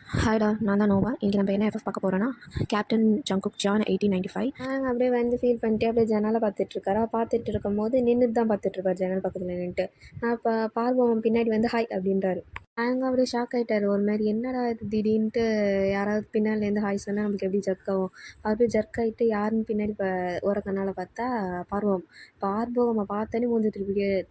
ஹாய்டா, நான் தான் நோவா. இன்றைக்கி நம்ம என்ன எஃப்எஃப் பார்க்க போகிறோன்னா, கேப்டன் ஜங்குக் ஜான் 1895. நாங்கள் அப்படியே வந்து ஃபீல் பண்ணிட்டு அப்படியே ஜன்னலை பார்த்துட்ருக்காரா. பார்த்துட்டு இருக்கும்போது நின்றுட்டு தான் பார்த்துட்ருப்பார் ஜன்னல் பக்கத்தில் நின்றுட்டு. இப்போ பார்வோம் பின்னாடி வந்து ஹாய் அப்படின்றாரு. அவங்க அப்படியே ஷாக் ஆகிட்டார். ஒரு மாதிரி என்னடா இது திடீர்னுட்டு யாராவது பின்னாடிலேருந்து ஹாய் சொன்னால் நம்மளுக்கு எப்படி ஜர்க் ஆகும். அப்படியே ஜர்க் ஆகிட்டு யாருன்னு பின்னாடி ஓர கண்ணால் பார்த்தா பார்வோம். பார்வோமை பார்த்தோன்னே மூஞ்சி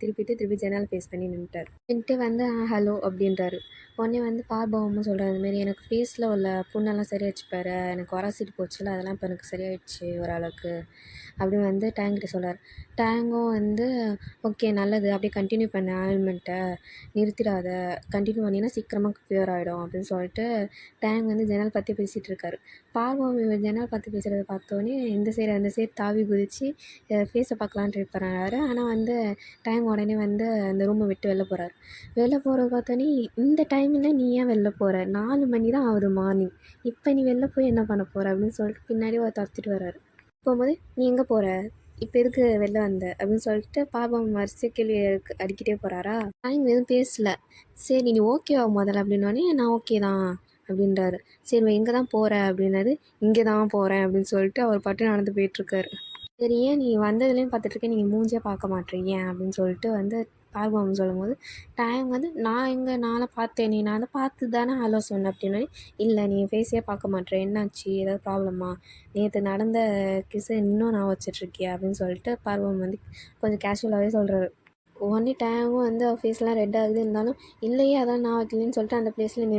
திருப்பிட்டு திருப்பி ஜன்னல் ஃபேஸ் பண்ணி நின்றுட்டு வந்து ஹலோ அப்படின்றாரு. உடனே வந்து பார்பவமும் சொல்கிறாரு, இதுமாரி எனக்கு ஃபேஸில் உள்ள புண்ணெல்லாம் சரியாச்சு பாரு, எனக்கு உரசிட்டு போச்சுல, அதெல்லாம் இப்போ எனக்கு சரியாயிடுச்சு ஓரளவுக்கு அப்படின்னு வந்து டேங்கிட்ட சொல்கிறார். டேங்கும் வந்து ஓகே நல்லது, அப்படியே கண்டினியூ பண்ண ஆயில்மெண்ட்டை நிறுத்திடாத, கண்டினியூ பண்ணினா சீக்கிரமாக க்யூர் ஆகிடும் அப்படின்னு சொல்லிட்டு டேங் வந்து ஜன்னல் பற்றி பேசிகிட்டு இருக்காரு. பார்வம் ஜன்னல் பற்றி பேசுகிறத பார்த்தோன்னே இந்த சைடு அந்த சைடு தாவி குதித்து ஃபேஸை பார்க்கலான்னு ட்ரை பண்ணுறாரு. ஆனால் வந்து டேங் உடனே வந்து அந்த ரூமை விட்டு வெளில போகிறாரு. வெளில போகிறத பார்த்தோன்னே இந்த டைமில் நீ ஏன் வெளில போகிற, 4 மணி தான் ஆகுது மார்னிங், இப்போ நீ வெளில போய் என்ன பண்ண போகிற அப்படின்னு சொல்லிட்டு பின்னாடி ஒரு துரத்திட்டு வர்றாரு. போகும்போது நீ எங்கே போகிற, இப்போ எதுக்கு வெளில வந்த அப்படின்னு சொல்லிட்டு பாபம் வரிசை கேள்வி அடிக்கிட்டே போகிறாரா. டைம் எதுவும் பேசல. சரி நீ ஓகேவா முதல்ல அப்படின்னோடனே நான் ஓகே தான் அப்படின்றாரு. சரி எங்கே தான் போகிற அப்படின்னாரு. இங்கே தான் போகிறேன் அப்படின்னு சொல்லிட்டு அவர் பாட்டு நடந்து போயிட்டுருக்காரு. சரி ஏன் நீ வந்ததுலேயும் பார்த்துட்ருக்கேன், நீங்கள் மூஞ்சே பார்க்க மாட்டேறீங்க அப்படின்னு சொல்லிட்டு வந்து பார்வம் சொல்லும்போது டைம் வந்து நான்லாம் பார்த்தேன், நான் அதை பார்த்து தானே ஹலோ சொன்னேன் அப்படின்னா, இல்லை நீ ஃபேஸே பார்க்க மாட்டேற, என்னாச்சு ஏதாவது ப்ராப்ளமா, நேற்று நடந்த கிஸ்ஸை இன்னும் நான் வச்சிட்ருக்கியா அப்படின்னு சொல்லிட்டு பார்வம் வந்து கொஞ்சம் கேஷுவலாகவே சொல்கிறாரு. உடனே டைமும் வந்து ஃபேஸ்லாம் ரெட் ஆகுது, இருந்தாலும் இல்லையே அதான் நான் வைக்கலன்னு சொல்லிட்டு அந்த பிளேஸில்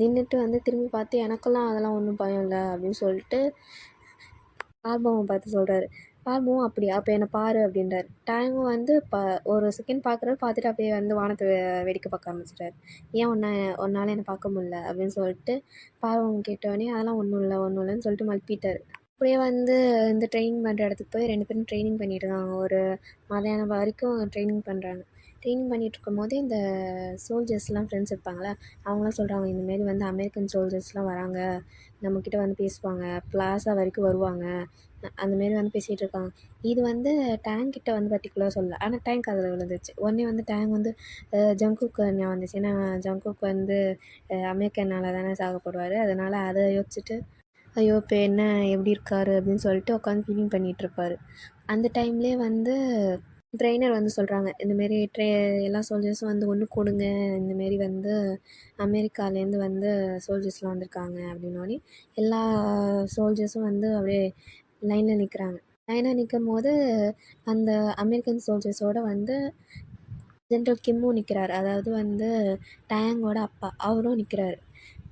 நின்றுட்டு வந்து திரும்பி பார்த்து எனக்கெல்லாம் அதெல்லாம் ஒன்றும் பயம் இல்லை அப்படின்னு சொல்லிட்டு பார்பவம் பார்த்து சொல்கிறாரு. பார்பவம் அப்படியா, அப்போ என்னை பாரு அப்படின்றாரு. டைமும் வந்து ஒரு செகண்ட் பார்க்குறாரு, பார்த்துட்டு அப்படியே வந்து வானத்தை வேடிக்கை பார்க்க ஆரம்பிச்சிட்டாரு. ஏன் உன்னால் என்னை பார்க்க முடியல அப்படின்னு சொல்லிட்டு பார்வம் கேட்டோடனே அதெல்லாம் ஒன்றும் இல்லைன்னு சொல்லிட்டு மழுப்பிட்டார். அப்படியே வந்து இந்த ட்ரைனிங் பண்ணுற இடத்துக்கு போய் 2 பேரும் ட்ரைனிங் பண்ணிட்டு இருக்காங்க. ஒரு மதியானம் வரைக்கும் ட்ரைனிங் பண்ணுறாங்க. ட்ரைனிங் பண்ணிகிட்ருக்கும் போது இந்த சோல்ஜர்ஸ்லாம் ஃப்ரெண்ட்ஸ் இருப்பாங்களே, அவங்களாம் சொல்கிறாங்க இந்தமாரி வந்து அமெரிக்கன் சோல்ஜர்ஸ்லாம் வராங்க, நம்மக்கிட்ட வந்து பேசுவாங்க, பிளாஸா வரைக்கும் வருவாங்க, அந்தமாரி வந்து பேசிகிட்டு இருக்காங்க. இது வந்து டேங்க் கிட்ட வந்து பர்டிகுலராக சொல்லல, ஆனால் டேங்க் அதில் விழுந்துச்சு. உடனே வந்து டேங்க் வந்து ஜங்குக்கு ஞாபகம் வந்துச்சு. ஏன்னா ஜங்குக்கு வந்து அமெரிக்கனால் தானே சாகப்படுவார். அதனால் அதை யோசிச்சுட்டு ஐயோ இப்போ என்ன எப்படி இருக்காரு அப்படின்னு சொல்லிட்டு உட்காந்து ஃபீலிங் பண்ணிகிட்ருப்பாரு. அந்த டைம்லேயே வந்து ட்ரெயினர் வந்து சொல்கிறாங்க, இந்தமாரி எல்லா சோல்ஜர்ஸும் வந்து ஒன்று கூடுங்க, இந்தமாரி வந்து அமெரிக்காலேருந்து வந்து சோல்ஜர்ஸ்லாம் வந்திருக்காங்க அப்படின்னோடனே எல்லா சோல்ஜர்ஸும் வந்து அப்படியே லைனில் நிற்கிறாங்க. லைனாக நிற்கும்போது அந்த அமெரிக்கன் சோல்ஜர்ஸோடு வந்து ஜென்ரல் கிம்மும் நிற்கிறாரு. அதாவது வந்து டேங்கோட அப்பா அவரும் நிற்கிறாரு.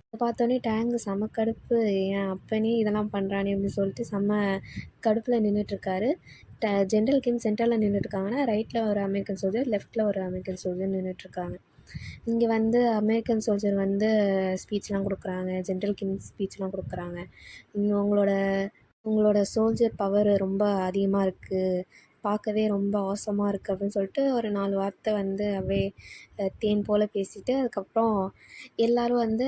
அதை பார்த்தோன்னே டேங்கு செம கடுப்பு, என் அப்பனே இதெல்லாம் பண்ணுறானே அப்படின்னு சொல்லிட்டு செம்ம கடுப்பில் நின்றுட்டுருக்காரு. ஜென்ரல் கிம் சென்டரில் நின்றுட்டுருக்காங்கன்னா ரைட்டில் ஒரு அமெரிக்கன் சோல்ஜர், லெஃப்ட்டில் ஒரு அமெரிக்கன் சோல்ஜர் நின்றுட்டுருக்காங்க. இங்கே வந்து அமெரிக்கன் சோல்ஜர் வந்து ஸ்பீச்லாம் கொடுக்குறாங்க, ஜென்ரல் கிம் ஸ்பீச்லாம் கொடுக்குறாங்க. உங்களோட சோல்ஜர் பவர் ரொம்ப அதிகமாக இருக்குது, பார்க்கவே ரொம்ப ஆசமாக இருக்குது அப்படின்னு சொல்லிட்டு ஒரு 4 வார்த்தை வந்து அப்படியே தேன் போல் பேசிட்டு அதுக்கப்புறம் எல்லோரும் வந்து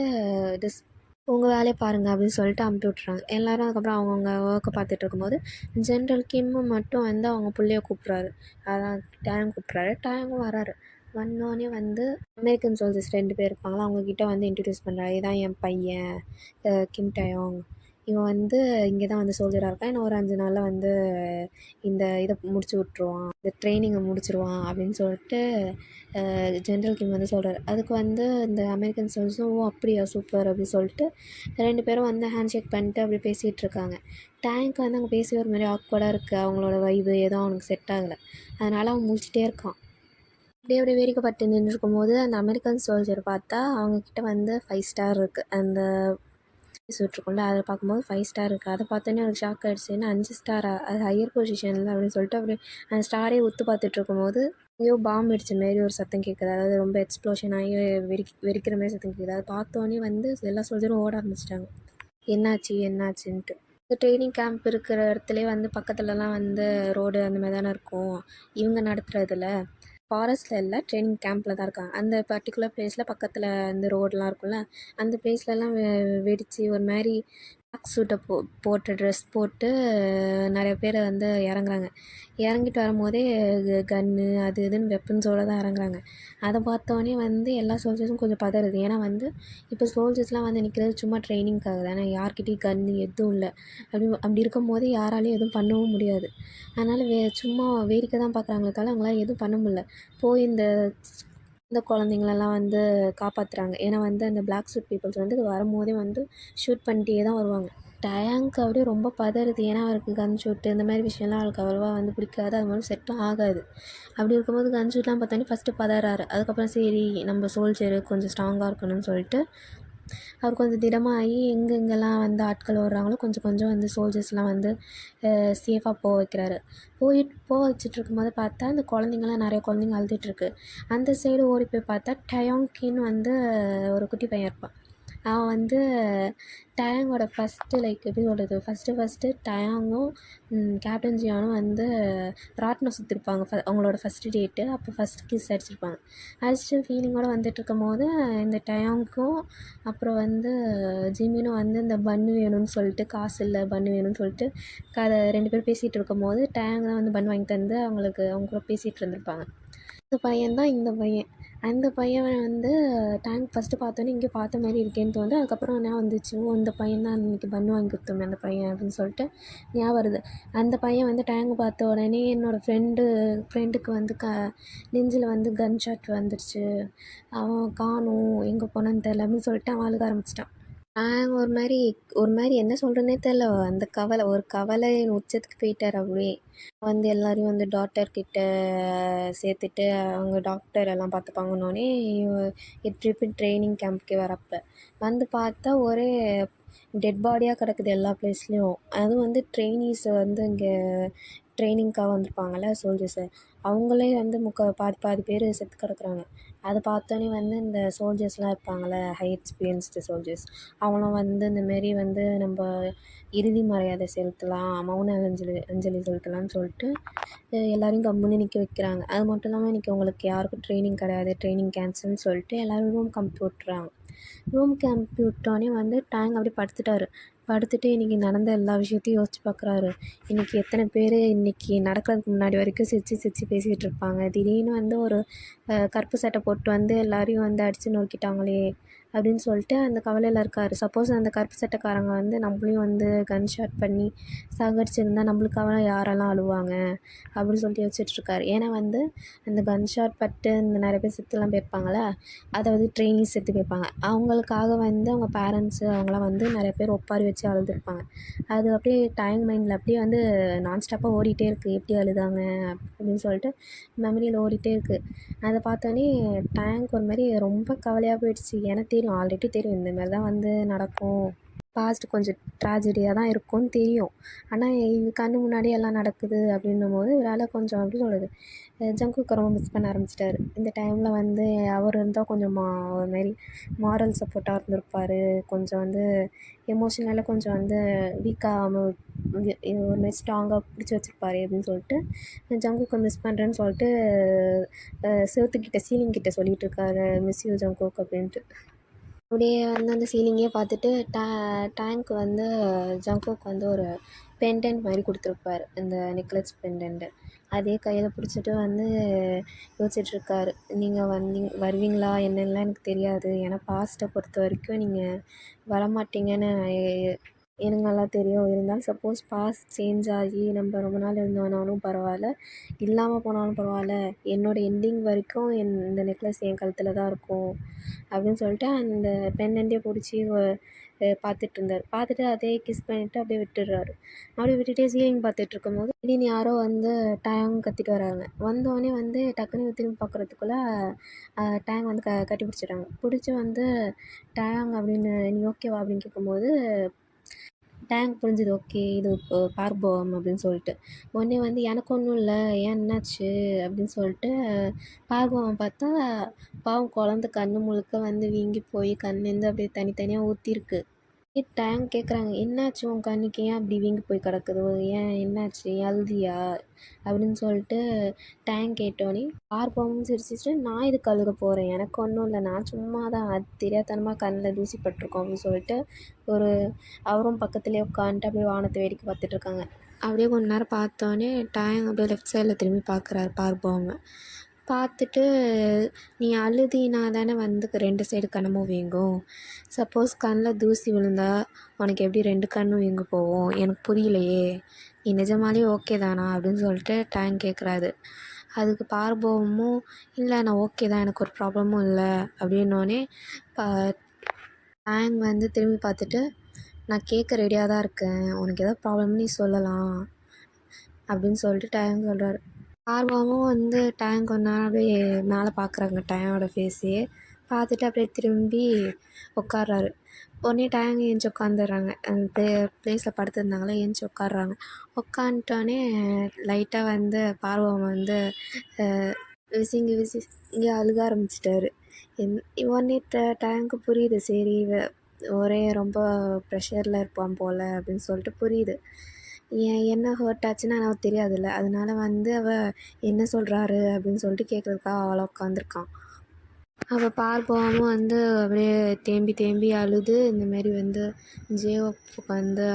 உங்கள் வேலையை பாருங்கள் அப்படின்னு சொல்லிட்டு அனுப்பி விட்றாங்க. எல்லோரும் அதுக்கப்புறம் அவங்கவுங்க ஒர்க்கை பார்த்துட்டு இருக்கும்போது ஜென்ரல் கிம்மு மட்டும் வந்து அவங்க பிள்ளைய கூப்பிட்றாரு. அதான் டேங் கூப்பிட்றாரு. டேங்கும் வராரு. வந்தோடனே வந்து அமெரிக்கன் சோல்ஜர்ஸ் 2 பேர் இருப்பாங்களா, அவங்கக்கிட்ட வந்து இன்ட்ரடியூஸ் பண்ணுறாரு. இதான் என் பையன் கிம் டயோங், இவன் வந்து இங்கே தான் வந்து சோல்ஜராக இருக்கான், இன்னும் ஒரு 5 நாளில் வந்து இந்த இதை முடிச்சு விட்ருவான், இந்த ட்ரைனிங்கை முடிச்சிருவான் அப்படின்னு சொல்லிட்டு ஜென்ரல் கிம் வந்து சொல்கிறாரு. அதுக்கு வந்து இந்த அமெரிக்கன் சோல்ஜர்ஸும் ஓ அப்படியா சூப்பர் அப்படின்னு சொல்லிட்டு 2 பேரும் வந்து ஹேண்ட் ஷேக் பண்ணிட்டு அப்படி பேசிகிட்டு இருக்காங்க. டேங்க் வந்து அங்கே பேசி ஒரு மாதிரி ஆக்வர்டாக இருக்குது, அவங்களோட வைபு ஏதோ அவனுக்கு செட் ஆகலை, அதனால் அவன் முடிச்சுட்டே இருக்கான். அப்படியே வேடிக்கை பட்டு நின்றுருக்கும் போது அந்த அமெரிக்கன் சோல்ஜர் பார்த்தா அவங்கக்கிட்ட வந்து 5 ஸ்டார் இருக்குது. அந்த விட்ருக்கும்ல அதை பார்க்கும்போது 5 ஸ்டார் இருக்குது. அதை பார்த்தோன்னே எனக்கு ஷாக் ஆகிடுச்சு. ஏன்னா 5 ஸ்டாரா, அது ஹையர் பொசிஷனில் அப்படின்னு சொல்லிட்டு அப்படியே அந்த ஸ்டாரே உத்து பார்த்துட்டு இருக்கும்போது எங்கேயோ பாம்பு அடித்த மாரி ஒரு சத்தம் கேட்குது. அதாவது ரொம்ப எக்ஸ்ப்ளோஷன் ஆகி வெடிக்கிற மாதிரி சத்தம் கேட்குது. அதை பார்த்தோன்னே வந்து எல்லா சோல்ஜரும் ஓட ஆரம்பிச்சிட்டாங்க, என்னாச்சுன்ட்டு. இந்த ட்ரைனிங் கேம்ப் இருக்கிற இடத்துலேயே வந்து பக்கத்துலலாம் வந்து ரோடு அந்த மாதிரி தானே இருக்கும். இவங்க நடத்துகிறதுல ஃபாரஸ்ட்டில் இல்லை, ட்ரைனிங் கேம்பில் தான் இருக்காங்க. அந்த பர்டிகுலர் பிளேஸில் பக்கத்தில் இந்த ரோடெலாம் இருக்கும்ல, அந்த பிளேஸ்லலாம் வெடித்து ஒரு மாதிரி பிளாக் சூட்டை போட்ட ட்ரெஸ் போட்டு நிறைய பேர் வந்து இறங்குறாங்க. இறங்கிட்டு வரும்போதே கன்னு அது இதுன்னு வெப்பன்ஸோடு தான் இறங்குறாங்க. அதை பார்த்தோன்னே வந்து எல்லா சோல்ஜர்ஸும் கொஞ்சம் பதறுது. ஏன்னா வந்து இப்போ சோல்ஜர்ஸ்லாம் வந்து நிற்கிறது சும்மா ட்ரைனிங்காக தானே, யார்கிட்டையும் கன்னு எதுவும் இல்லை. அப்படி இருக்கும்போது யாராலையும் எதுவும் பண்ணவும் முடியாது. அதனால் சும்மா வேடிக்கை தான் பார்க்குறாங்களே தவிர அவங்களால எதுவும் பண்ண முடியல. போய் இந்த குழந்தைங்களெல்லாம் வந்து காப்பாற்றுறாங்க. ஏன்னா வந்து அந்த பிளாக் சூட் பீப்புள்ஸ் வந்து வரும்போதே வந்து ஷூட் பண்ணிட்டே தான் வருவாங்க. டயாங்க் அப்படியே ரொம்ப பதறுது. ஏன்னா அவருக்கு கன் ஷூட்டு இந்த மாதிரி விஷயம்லாம் அவளுக்கு அவ்வளோவா வந்து பிடிக்காது. அது மாதிரி செட்டும் ஆகாது. அப்படி இருக்கும்போது கன் ஷூட்லாம் பார்த்தோன்னே ஃபஸ்ட்டு பதறாரு. அதுக்கப்புறம் சரி நம்ம சோல்ஜரு கொஞ்சம் ஸ்ட்ராங்காக இருக்கணும்னு சொல்லிட்டு அவர் கொஞ்சம் திடமாகி எங்கெங்கெல்லாம் வந்து ஆட்கள் வர்றாங்களோ கொஞ்சம் கொஞ்சம் வந்து சோல்ஜர்ஸ்லாம் வந்து சேஃபாக போக வைக்கிறாரு. போக வச்சுட்ருக்கும்போது பார்த்தா அந்த குழந்தைங்கலாம் நிறைய குழந்தைங்க அழுதுகிட்ருக்கு. அந்த சைடு ஓடி போய் பார்த்தா டயாங்கின்னு வந்து ஒரு குட்டி பையன் இருப்பான். அவன் வந்து டயாங்கோட ஃபஸ்ட்டு லைக் எப்படி சொல்கிறது, ஃபஸ்ட்டு டயாங்கும் கேப்டன் ஜியானும் வந்து ராட்டினம் சுற்றிருப்பாங்க. அவங்களோட ஃபஸ்ட்டு டேட்டு. அப்போ ஃபஸ்ட் கிஸ் அடிச்சிருப்பாங்க. அடிச்சுட்டு ஃபீலிங்கோடு வந்துட்டுருக்கும் போது இந்த டயாங்க்கும் அப்புறம் வந்து ஜிமினும் வந்து இந்த பன்னு வேணும்னு சொல்லிட்டு, காசு இல்லை பன்னு வேணும்னு சொல்லிட்டு ரெண்டு பேரும் பேசிகிட்டு இருக்கும்போது டயாங் தான் வந்து பன் வாங்கி தந்து அவங்க கூட பேசிகிட்டு இருந்திருப்பாங்க. அந்த பையன் தான் இந்த பையன். அந்த பையன் வந்து டேங்க் ஃபஸ்ட்டு பார்த்தோன்னே எங்கேயோ பார்த்த மாதிரி இருக்கேன்னு தோணுது. அதுக்கப்புறம் ஞாபகம் வந்துச்சு, ஓ இந்த பையன் தான் அன்றைக்கி பன்னு வாங்கி கொடுத்தோமே அந்த பையன் அப்படின்னு சொல்லிட்டு ஞாபகம் வருது. அந்த பையன் வந்து டேங்க் பார்த்த உடனே என்னோடய ஃப்ரெண்டுக்கு வந்து நெஞ்சில் வந்து கன் ஷாட் வந்துடுச்சு, அவன் காணும் எங்கே போனான்னு தெரில அப்படின்னு சொல்லிட்டு அவன் அழுக ஆரம்பிச்சிட்டான். ஒரு மாதிரி என்ன சொல்கிறேன்னே தெரில. அந்த ஒரு கவலையின் உச்சத்துக்கு போயிட்டார் அப்படியே. வந்து எல்லோரையும் வந்து டாக்டர்கிட்ட சேர்த்துட்டு அவங்க டாக்டர் எல்லாம் பார்த்துப்பாங்கன்னோடனே திருப்பி ட்ரைனிங் கேம்ப்க்கே வரப்போ வந்து பார்த்தா ஒரே டெட் பாடியாக கிடக்குது எல்லா ப்ளேஸ்லேயும். அதுவும் வந்து ட்ரெயினீஸ் வந்து இங்கே ட்ரைனிங்க்காக வந்திருப்பாங்கள்ல சோல்ஜர்ஸு, அவங்களே வந்து பாதி பேர் செத்து கிடக்குறாங்க. அதை பார்த்தோன்னே வந்து இந்த சோல்ஜர்ஸ்லாம் இருப்பாங்கள்ல, ஹை எக்ஸ்பீரியன்ஸ்டு சோல்ஜர்ஸ், அவங்களும் வந்து இந்தமாரி வந்து நம்ம இறுதி மரியாதை செலுத்தலாம், மௌன அஞ்சலி செலுத்தலாம்னு சொல்லிட்டு எல்லோரையும் கம்முன்னு நிற்க வைக்கிறாங்க. அது மட்டும் இல்லாமல் இன்றைக்கி உங்களுக்கு யாருக்கும் ட்ரைனிங் கிடையாது, ட்ரைனிங் கேன்சல்னு சொல்லிட்டு எல்லோரும் ரூம் அனுப்பி விட்றாங்க. ரூமுக்கு அனுப்பி விட்டோன்னே வந்து டேங் அப்படியே படுத்துட்டார். படுத்துட்டு இன்றைக்கி நடந்த எல்லா விஷயத்தையும் யோசிச்சு பார்க்குறாரு. இன்றைக்கி எத்தனை பேர் இன்றைக்கி நடக்கிறதுக்கு முன்னாடி வரைக்கும் சிரித்து பேசிக்கிட்டு இருப்பாங்க, திடீர்னு வந்து ஒரு கருப்பு சட்டை போட்டு வந்து எல்லோரையும் வந்து அடித்து நொறுக்கிட்டாங்களே அப்படின்னு சொல்லிட்டு அந்த கவலையில் இருக்கார். சப்போஸ் அந்த கருப்பு சட்டைக்காரங்க வந்து நம்மளையும் வந்து கன் ஷாட் பண்ணி சாகடிச்சிருந்தா நம்மளுக்காக யாரெல்லாம் அழுவாங்க அப்படின்னு சொல்லிட்டு யோசிச்சுட்ருக்காரு. ஏன்னா வந்து அந்த கன் ஷாட் பட்டு இந்த நிறைய பேர் செத்துலாம் போயிருப்பாங்களே, அதாவது ட்ரெயினிஸ் செத்து போயிருப்பாங்க. அவங்களுக்காக வந்து அவங்க பேரண்ட்ஸு அவங்களாம் வந்து நிறைய பேர் ஒப்பாரி வச்சு அழுதுருப்பாங்க. அது அப்படியே டைம் மைண்டில் அப்படியே வந்து நான் ஸ்டாப்பாக ஓடிட்டே இருக்குது, எப்படி அழுதாங்க அப்படின்னு சொல்லிட்டு மெமரியில் ஓடிட்டே இருக்குது. அதை பார்த்தோன்னே டேங்க் ஒரு மாதிரி ரொம்ப கவலையாக போயிடுச்சு. எனக்கு தெரியும், ஆல்ரெடி தெரியும் இந்த மாதிரி தான் வந்து நடக்கும், பாஸ்ட் கொஞ்சம் ட்ராஜடியாக தான் இருக்கும்னு தெரியும். ஆனால் இது கண்ணு முன்னாடி எல்லாம் நடக்குது அப்படின்னும் போது இவரால் கொஞ்சம் எப்படி சொல்கிறது, ஜங்குக்கை ரொம்ப மிஸ் பண்ண ஆரம்பிச்சிட்டாரு. இந்த டைமில் வந்து அவர் இருந்தால் கொஞ்சம் ஒரு மாதிரி மாரல் சப்போர்ட்டாக இருந்திருப்பார், கொஞ்சம் வந்து எமோஷ்னலாக கொஞ்சம் வந்து வீக்காகாமல் ஒரு மாதிரி ஸ்ட்ராங்காக பிடிச்சி வச்சுருப்பாரு அப்படின்னு சொல்லிட்டு ஜங்குக்கை மிஸ் பண்ணுறேன்னு சொல்லிட்டு செவுத்துக்கிட்ட சீலிங்கிட்ட சொல்லிகிட்டு இருக்காரு, மிஸ் யூ ஜங்குக் அப்படின்ட்டு. அப்படியே வந்து அந்த சீலிங்கே பார்த்துட்டு டேங்க் வந்து ஜங்குக் வந்து ஒரு பெண்டன்ட் மாதிரி கொடுத்துருப்பாரு, இந்த நெக்லஸ் பெண்டன்ட்டு. அதே கையில் பிடிச்சிட்டு வந்து யோசிச்சுட்ருக்காரு, நீங்கள் வருவீங்களா என்னென்னலாம் எனக்கு தெரியாது, ஏன்னா பாஸ்ட்டை பொறுத்த வரைக்கும் நீங்கள் வரமாட்டீங்கன்னு எனக்கு நல்லா தெரியும். இருந்தாலும் சப்போஸ் பாஸ்ட் சேஞ்ச் ஆகி நம்ம ரொம்ப நாள் இருந்தோம்னாலும் பரவாயில்ல, இல்லாமல் போனாலும் பரவாயில்ல, என்னோடய எண்டிங் வரைக்கும் இந்த நெக்லஸ் என் கழுத்தில் தான் இருக்கும் அப்படின்னு சொல்லிட்டு அந்த பெண்டன்ட்டே பிடிச்சி பார்த்துட்ருந்தார். பார்த்துட்டு அதே கிஸ் பண்ணிவிட்டு அப்படியே விட்டுடுறாரு. அப்படியே விட்டுட்டே சீலிங் பார்த்துட்ருக்கும்போது திடீர்னு யாரோ வந்து டேங் கத்திட்டு வராங்க. வந்தோடனே வந்து டக்குன்னு திரும்பி பார்க்குறதுக்குள்ள டேங் வந்து கட்டி பிடிச்சிடுறாங்க. பிடிச்சி வந்து டேங் அப்படின்னு நீ ஓகேவா அப்படின்னு கேட்கும்போது டேங்க் புரிஞ்சுது, ஓகே இது பார்பவம் அப்படின்னு சொல்லிட்டு. உடனே வந்து எனக்கு ஒன்றும் இல்லை, ஏன் என்னாச்சு அப்படின்னு சொல்லிட்டு பார்பவம் பார்த்தா பாவம் குழந்த கண்ணு முழுக்க வந்து வீங்கி போய் கண்லேருந்து அப்படியே தனித்தனியாக ஊற்றிருக்கு. டேங் கேட்குறாங்க, என்னாச்சு உன் கண்ணுக்கு ஏன் அப்படி வீங்கி போய் கிடக்குது, ஏன் என்னாச்சு அழுதியா அப்படின்னு சொல்லிட்டு டேங் கேட்டோன்னே ஆர்வமும் சிரிச்சிட்டு, நான் இதுக்கு அழுக போகிறேன், எனக்கு ஒன்றும் இல்லை, நான் சும்மா தான் அது தெரியாதனமாக கண்ணில் தூசி பட்டிருக்கோம் அப்படின்னு சொல்லிட்டு ஒரு அவரும் பக்கத்துலேயே உட்காந்துட்டு அப்படியே வானத்தை வேடிக்கை பார்த்துட்டு இருக்காங்க. அப்படியே கொஞ்ச நேரம் பார்த்தோன்னே டேங் அப்படியே லெஃப்ட் சைடில் திரும்பி பார்க்குறாரு பார்பவங்க. பார்த்துட்டு, நீ அழுதினா தானே வந்து 2 சைடு கண்ணமும் வீங்கும். சப்போஸ் கண்ணில் தூசி விழுந்தா உனக்கு எப்படி 2 கண்ணும் வீங்க போகும், எனக்கு புரியலையே, நீ நிஜமாலே ஓகே தானா அப்படின்னு சொல்லிட்டு டேங் கேட்குறாரு. அதுக்கு பார்பவமும், இல்லை நான் ஓகே தான், எனக்கு ஒரு ப்ராப்ளமும் இல்லை அப்படின்னோடனே டேங் வந்து திரும்பி பார்த்துட்டு, நான் கேட்க ரெடியாக தான் இருக்கேன், உனக்கு ஏதாவது ப்ராப்ளம்னு நீ சொல்லலாம் அப்படின்னு சொல்லிட்டு டேங் சொல்கிறாரு. ஆர்வமும் வந்து டேங் கொஞ்ச நேரம் அப்படியே மேலே பார்க்குறாங்க டேங்கோட ஃபேஸையே பார்த்துட்டு அப்படியே திரும்பி உட்கார்றாரு. உடனே டேங் ஏஞ்சி உட்காந்துடுறாங்க. அந்த ப்ளேஸில் படுத்திருந்தாங்களே ஏஞ்சி உட்காடுறாங்க. உட்காந்துட்டோன்னே லைட்டாக வந்து பார்வம் வந்து விசிங்கி விசிங்கி அழுக ஆரம்பிச்சிட்டாரு. உடனே டேங்க்கு புரியுது, சரி ஒரே ரொம்ப ப்ரெஷரில் இருப்பான் போல் அப்படின்னு சொல்லிட்டு புரியுது. என்ன ஹர்ட் ஆச்சுன்னு அவனுக்கு தெரியாதுல்ல, அதனால வந்து அவள் என்ன சொல்கிறாரு அப்படின்னு சொல்லிட்டு கேட்குறதுக்காக அவளை உட்காந்துருக்கான். அவள் பார்பவமும் வந்து அப்படியே தேம்பி தேம்பி அழுது, இந்தமாரி வந்து ஜேஓப்புக்கு வந்து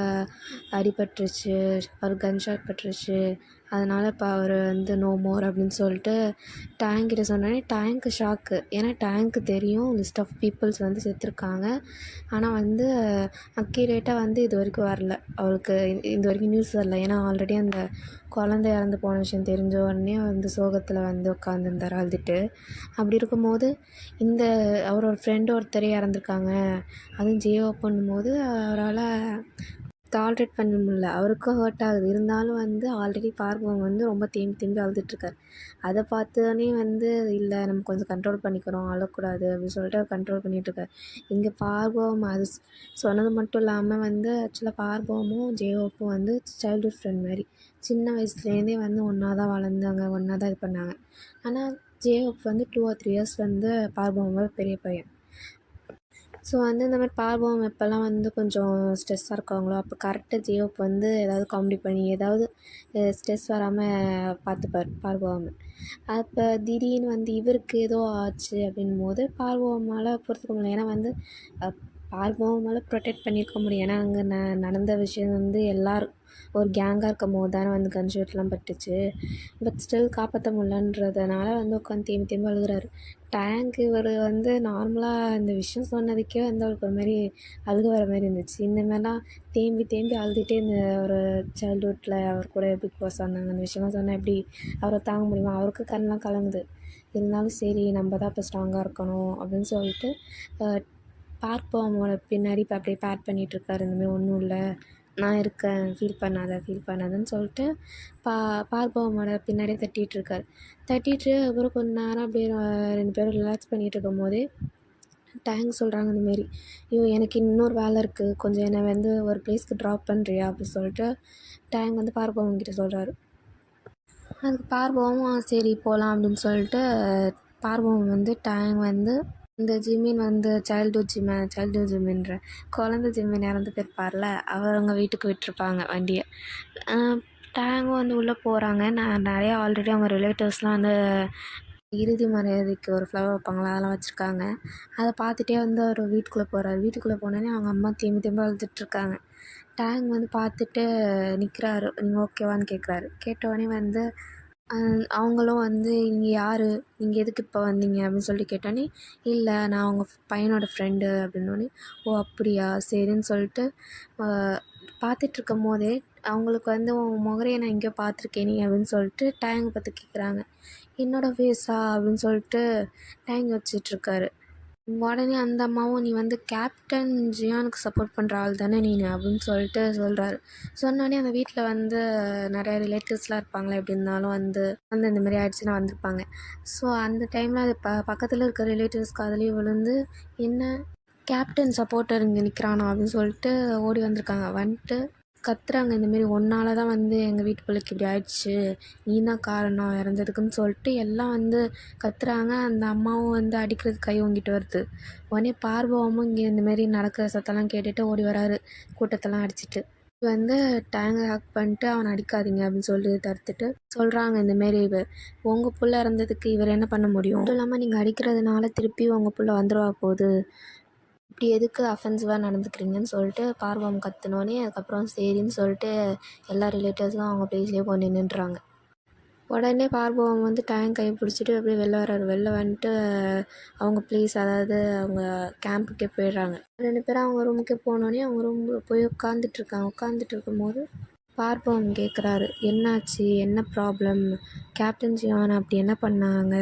அடிபட்டுருச்சு, ஒரு கன்ஷாட் பட்டுருச்சு, அதனால் இப்போ அவர் வந்து நோ மோர் அப்படின்னு சொல்லிட்டு டேங்க்கிட்ட சொன்னோடனே டேங்க்கு ஷாக்கு. ஏன்னா டேங்க்கு தெரியும் லிஸ்ட் ஆஃப் பீப்புள்ஸ் வந்து செத்துருக்காங்க, ஆனால் வந்து அக்யூரேட்டாக வந்து இது வரைக்கும் வரல அவளுக்கு, இது வரைக்கும் நியூஸ் வரல. ஏன்னா ஆல்ரெடி அந்த குழந்தை இறந்து போன விஷயம் தெரிஞ்ச உடனே வந்து சோகத்தில் வந்து உட்காந்துருந்தார் அழுதுட்டு. அப்படி இருக்கும்போது இந்த அவரோட ஃப்ரெண்டு ஒருத்தரே இறந்துருக்காங்க, அதுவும் ஜியோ பண்ணும்போது அவரால் டாலரேட் பண்ண முடியல, அவருக்கும் ஹர்ட் ஆகுது. இருந்தாலும் வந்து ஆல்ரெடி பார்பவம் வந்து ரொம்ப தேம்பி தேம்பி அழுதுட்ருக்காரு. அதை பார்த்தோன்னே வந்து, இல்லை நம்ம கொஞ்சம் கண்ட்ரோல் பண்ணிக்கிறோம், அழக்கூடாது அப்படின்னு சொல்லிட்டு அவர் கண்ட்ரோல் பண்ணிகிட்ருக்காரு. இங்கே பார்பவம் அது சொன்னது மட்டும் இல்லாமல் வந்து ஆக்சுவலாக பார்பவமும் ஜேஓப்பும் வந்து சைல்ட்ஹுட் ஃப்ரெண்ட் மாதிரி, சின்ன வயசுலேருந்தே வந்து ஒன்றா தான் வளர்ந்தாங்க, ஒன்றா தான் இது பண்ணாங்க. ஆனால் ஜேஓப் வந்து 2 or 3 இயர்ஸ் வந்து பார்பவமோட பெரிய பையன். ஸோ வந்து இந்த மாதிரி பார்பவம் எப்போல்லாம் வந்து கொஞ்சம் ஸ்ட்ரெஸ்ஸாக இருக்காங்களோ அப்போ கரெக்டாக ஜியோப் வந்து ஏதாவது காமெடி பண்ணி ஏதாவது ஸ்ட்ரெஸ் வராமல் பார்த்துப்பார் பார்பவம். அப்போ திடீர்னு வந்து இவருக்கு ஏதோ ஆச்சு அப்படின் போது பார்பவமால் பொறுத்துக்க முடியல. ஏன்னா வந்து பார்பவமால் ப்ரொடெக்ட் பண்ணியிருக்க முடியும். ஏன்னா அங்கே நடந்த விஷயம் வந்து எல்லோரும் ஒரு கேங்காக இருக்கும் போது தானே வந்து கன்ஷர்ட்லாம் பட்டுச்சு. பட் ஸ்டில் காப்பாற்ற முடியலன்றதுனால வந்து உட்காந்து தேம்பி தேம்பி அழுகுறாரு. டேங்க் இவர் வந்து நார்மலாக இந்த விஷயம் சொன்னதுக்கே வந்து அவருக்கு ஒரு மாதிரி அழுக வர மாதிரி இருந்துச்சு. இந்த மாதிரிலாம் தேம்பி தேம்பி அழுதுகிட்டே இந்த ஒரு சைல்ட்ஹுட்டில் அவர் கூட பிக் பாஸ் வந்தாங்க, அந்த விஷயம்லாம் சொன்னால் எப்படி அவரை தாங்க முடியுமா? அவருக்கு கண்ணெலாம் கலங்குது. இருந்தாலும் சரி நம்ம தான் இப்போ ஸ்ட்ராங்காக இருக்கணும் அப்படின்னு சொல்லிட்டு பார்ப்பவமோட பின்னாடி இப்போ அப்படியே பேட் பண்ணிகிட்ருக்காரு. இந்தமாதிரி ஒன்றும் இல்லை, நான் இருக்கேன், ஃபீல் பண்ணாதன்னு சொல்லிட்டு பார்பவமோட பின்னாடியே தட்டிகிட்ருக்காரு. தட்டிட்டு அப்புறம் கொஞ்ச நேரம் அப்படியே 2 பேரும் ரிலாக்ஸ் பண்ணிகிட்டு இருக்கும் போதே டேங்க் சொல்கிறாங்க இந்தமாரி, ஐயோ எனக்கு இன்னொரு வேலை இருக்குது, கொஞ்சம் என்னை வந்து ஒரு ப்ளேஸ்க்கு ட்ராப் பண்ணுறியா அப்படின்னு சொல்லிட்டு டேங்க் வந்து பார்பவம் கிட்ட சொல்கிறாரு. அதுக்கு பார்பவமும் சரி போகலாம் அப்படின்னு சொல்லிட்டு பார்பவம் வந்து டேங்க் வந்து இந்த ஜிம்மின் வந்து சைல்டுஹுட் ஜிம்மின்ற குழந்த ஜிம்மின் இறந்து போயிருப்பார்ல, அவங்க வீட்டுக்கு விட்டுருப்பாங்க வண்டியை. டேங்கும் வந்து உள்ளே போகிறாங்க. நிறையா ஆல்ரெடி அவங்க ரிலேட்டிவ்ஸ்லாம் வந்து இறுதி மரியாதைக்கு ஒரு ஃப்ளவர் வைப்பாங்களா, அதெல்லாம் வச்சுருக்காங்க. அதை பார்த்துட்டே வந்து அவர் வீட்டுக்குள்ளே போகிறாரு. வீட்டுக்குள்ளே போனோடனே அவங்க அம்மா தேம்பி தேம்பி அழுதுட்ருக்காங்க. டேங் வந்து பார்த்துட்டு நிற்கிறாரு. நீங்கள் ஓகேவான்னு கேட்குறாரு. கேட்டவுடனே வந்து அவங்களும் வந்து இங்கே யார், நீங்கள் எதுக்கு இப்போ வந்தீங்க அப்படின்னு சொல்லிட்டு கேட்டோன்னே, இல்லை நான் அவங்க பையனோட ஃப்ரெண்டு அப்படின்னோடனே, ஓ அப்படியா சரின்னு சொல்லிட்டு பார்த்துட்ருக்கும் போதே அவங்களுக்கு வந்து உன் முகரையை நான் எங்கேயோ பார்த்துருக்கேனே அப்படின்னு சொல்லிட்டு டேங்கை பார்த்து கேட்குறாங்க. என்னோடய ஃபேஸா அப்படின்னு சொல்லிட்டு டேங் வச்சிட்ருக்காரு. உடனே அந்த அம்மாவும், நீ வந்து கேப்டன் ஜியானுக்கு சப்போர்ட் பண்ணுற ஆள் தானே நீ அப்படின்னு சொல்லிட்டு சொல்கிறாரு. சொன்னோடனே அந்த வீட்டில் வந்து நிறையா ரிலேட்டிவ்ஸ்லாம் இருப்பாங்களே, எப்படி இருந்தாலும் வந்து இந்த மாதிரி ஆயிடுச்சுன்னா வந்திருப்பாங்க. ஸோ அந்த டைமில் அது பக்கத்தில் இருக்க ரிலேட்டிவ்ஸ்க்கு அதுலேயும் விழுந்து, என்ன கேப்டன் சப்போர்ட்டர் இங்கே நிற்கிறானா அப்படின்னு சொல்லிட்டு ஓடி வந்திருக்காங்க. வந்துட்டு கத்துறாங்க இந்தமாரி உன்னால தான் வந்து எங்கள் வீட்டு பிள்ளைக்கு இப்படி ஆயிடுச்சு, நீ தான் காரணம் இறந்ததுக்குன்னு சொல்லிட்டு எல்லாம் வந்து கத்துறாங்க. அந்த அம்மாவும் வந்து அடிக்கிறதுக்கு கை ஓங்கிட்டு வருது. உடனே பார்வமும் இங்கே இந்தமாரி நடக்கிற சத்தம்லாம் கேட்டுட்டு ஓடி வராரு கூட்டத்தெல்லாம் அடிச்சிட்டு. வந்து டேங்கை ஹேக் பண்ணிட்டு அவனை அடிக்காதீங்க அப்படின்னு சொல்லி தடுத்துட்டு சொல்கிறாங்க இந்தமாரி உங்கள் புள்ள இறந்ததுக்கு இவர் என்ன பண்ண முடியும், அதுவும் இல்லாமல் நீங்கள் அடிக்கிறதுனால திருப்பி உங்கள் புள்ள வந்துடுவா போகுது, இப்படி எதுக்கு அஃபென்சிவாக நடந்துக்கிறீங்கன்னு சொல்லிட்டு பார்வம் கத்துனோடனே அதுக்கப்புறம் சரின்னு சொல்லிட்டு எல்லா ரிலேட்டிவ்ஸும் அவங்க ப்ளேஸ்லேயே போய் நின்றுறாங்க. உடனே பார்வம் வந்து டேங்க் கை பிடிச்சிட்டு அப்படியே வெளில வர்றாரு. வெளில வந்துட்டு அவங்க ப்ளேஸ் அதாவது அவங்க கேம்புக்கே போயிடுறாங்க. 2 பேரும் அவங்க ரூமுக்கே போனோடனே அவங்க ரூமில் போய் உட்காந்துட்ருக்காங்க. உட்காந்துட்டு இருக்கும்போது பார்வம் கேட்குறாரு, என்னாச்சு, என்ன ப்ராப்ளம், கேப்டன் ஜியான் அப்படி என்ன பண்ணாங்க,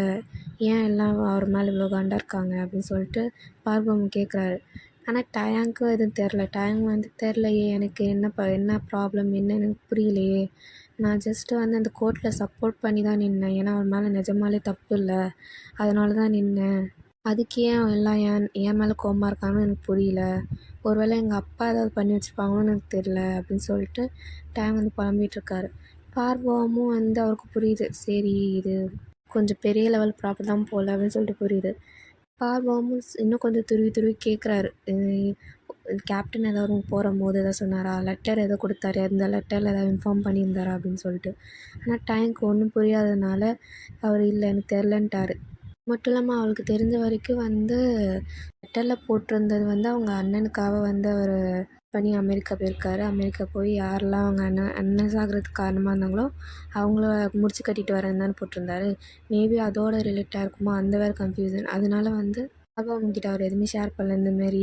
ஏன் எல்லாம் அவர் மேலே இவ்வளோ காண்டா இருக்காங்க அப்படின்னு சொல்லிட்டு பார்வம் கேட்குறாரு. ஆனால் டேங்க்கும் எதுவும் தெரில. டேங்க் வந்து தெரிலையே எனக்கு என்ன ப்ராப்ளம் என்னன்னு எனக்கு புரியலையே, நான் ஜஸ்ட்டு வந்து அந்த கோர்ட்டில் சப்போர்ட் பண்ணி தான் நின்னேன், ஏன்னா அவர் மேலே நிஜமாலே தப்பு இல்லை, அதனால தான் நின்னேன், அதுக்கு ஏன் எல்லாம் என் மேலே கோவமாக இருக்காங்கன்னு எனக்கு புரியல, ஒருவேளை எங்கள் அப்பா ஏதாவது பண்ணி வச்சுருப்பாங்களோன்னு எனக்கு தெரில அப்படின்னு சொல்லிட்டு டேங் வந்து புலம்பிகிட்ருக்காரு. பார்வமும் வந்து அவருக்கு புரியுது, சரி இது கொஞ்சம் பெரிய லெவல் ப்ராப்ளம் தான் போல் அப்படின்னு சொல்லிட்டு புரியுது. பார்வமும் இன்னும் கொஞ்சம் துருவி துருவி கேட்குறாரு, கேப்டன் ஏதாவது போகும்போது எதாவது சொன்னாரா, லெட்டர் ஏதோ கொடுத்தாரு, அந்த லெட்டரில் ஏதாவது இன்ஃபார்ம் பண்ணியிருந்தாரா அப்படின்னு சொல்லிட்டு. ஆனால் டேங்க்கு ஒன்றும் புரியாததுனால அவர் இல்லை எனக்கு தெரிலன்ட்டாரு. மட்டும் இல்லாமல் அவளுக்கு தெரிஞ்ச வரைக்கும் வந்து லெட்டரில் போட்டிருந்தது வந்து அவங்க அண்ணனுக்காக வந்து அவர் பண்ணி அமெரிக்கா போயிருக்காரு. அமெரிக்கா போய் யாரெல்லாம் அவங்க அண்ணன் சாகிறதுக்கு காரணமாக இருந்தாங்களோ அவங்கள முடிச்சு கட்டிட்டு வரேன்னு தானே போட்டிருந்தாரு. மேபி அதோட ரிலேட்டாக இருக்குமோ அந்த வேறு கன்ஃபியூசன். அதனால வந்து அவங்ககிட்ட அவர் எதுவுமே ஷேர் பண்ணல.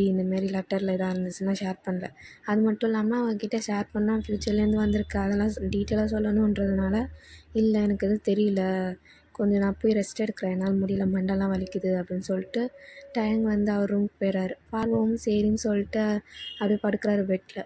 இந்தமாரி லெட்டரில் எதாக இருந்துச்சுன்னா ஷேர் பண்ணல. அது மட்டும் இல்லாமல் அவங்கக்கிட்ட ஷேர் பண்ணால் ஃப்யூச்சர்லேருந்து வந்திருக்கு அதெல்லாம் டீட்டெயிலாக சொல்லணுன்றதுனால, இல்லை எனக்கு எதுவும் தெரியல, கொஞ்சம் நான் போய் ரெஸ்ட் எடுக்கிறேன், என்னால் முடியல, மண்டைலாம் வலிக்குது அப்படின்னு சொல்லிட்டு டேங் வந்து அவர் ரூமுக்கு போயிடுறாரு. பார்வமும் சரின்னு சொல்லிட்டு அப்படியே படுக்கிறாரு பெட்டில்.